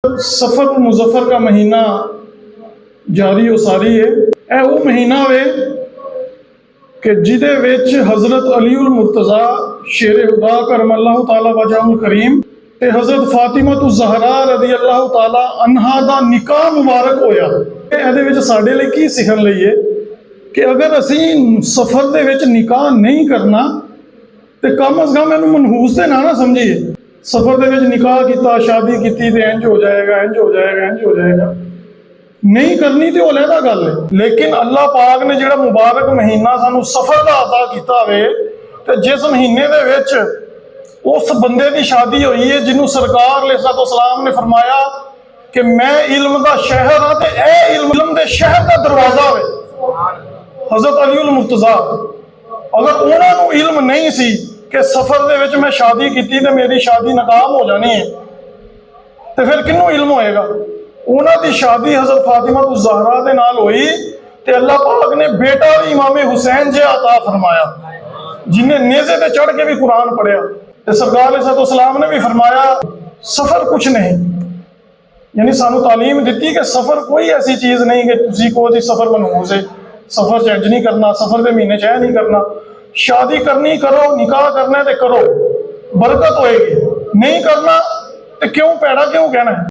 सफर मुजफ्फर का महीना जारी उसारी है। यह वो महीना वे कि जिदे विच हज़रत अली उल मुर्तज़ा शेर खुदा करमल्लाहु ताला वजहुल करीम ते हज़रत फातिमा तु ज़हरा रज़ी अल्लाह ताला अन्हा दा निकाह मुबारक होया। इहदे विच साडे लई की सिखण लई है कि अगर असीं सफ़र दे विच निकाह नहीं करना तो कम अज़ कम इहनूं मनहूस ते ना समझिए। सफ़र दे विच निकाह किया, शादी की तो इंज हो जाएगा, इंज हो जाएगा, इंज हो जाएगा। नहीं करनी तो अलहदा गल है, लेकिन अल्लाह पाक ने जिहड़ा मुबारक महीना सानू सफ़र का अता किया वे, तो जिस महीने दे विच उस बंदे की शादी हुई है जिन्हों सरकार अलैहिस्सलाम ने फरमाया कि मैं इल्म का शहर हाँ, तो यह इल्म के शहर का दरवाजा है हज़रत अली उल मुर्तज़ा। अगर उन्होंने इल्म नहीं सी कि सफ़र दे विच मैं शादी की तो मेरी शादी नाकाम हो जानी है, तो फिर किन्नू इल्म होएगा। उन्होंने शादी हज़रत फातिमा तु ज़हरा दे नाल हुई तो अल्लाह पाक ने बेटा भी इमाम हुसैन जे अता फरमाया, जिन्हें नेज़े ते चढ़ के भी कुरान पढ़िया। तो सरकार अलैहिस्सलाम ने भी फरमाया सफ़र कुछ नहीं, यानी सानू तालीम दी कि सफ़र कोई ऐसी चीज़ नहीं कि तुसी को जी सफ़र मनहूस है, सफ़र च इंज नहीं करना, सफ़र के महीने च नहीं करना। शादी करनी करो, निकाह करना है तो करो, बरकत होएगी। नहीं करना तो क्यों पैड़ा क्यों कहना है।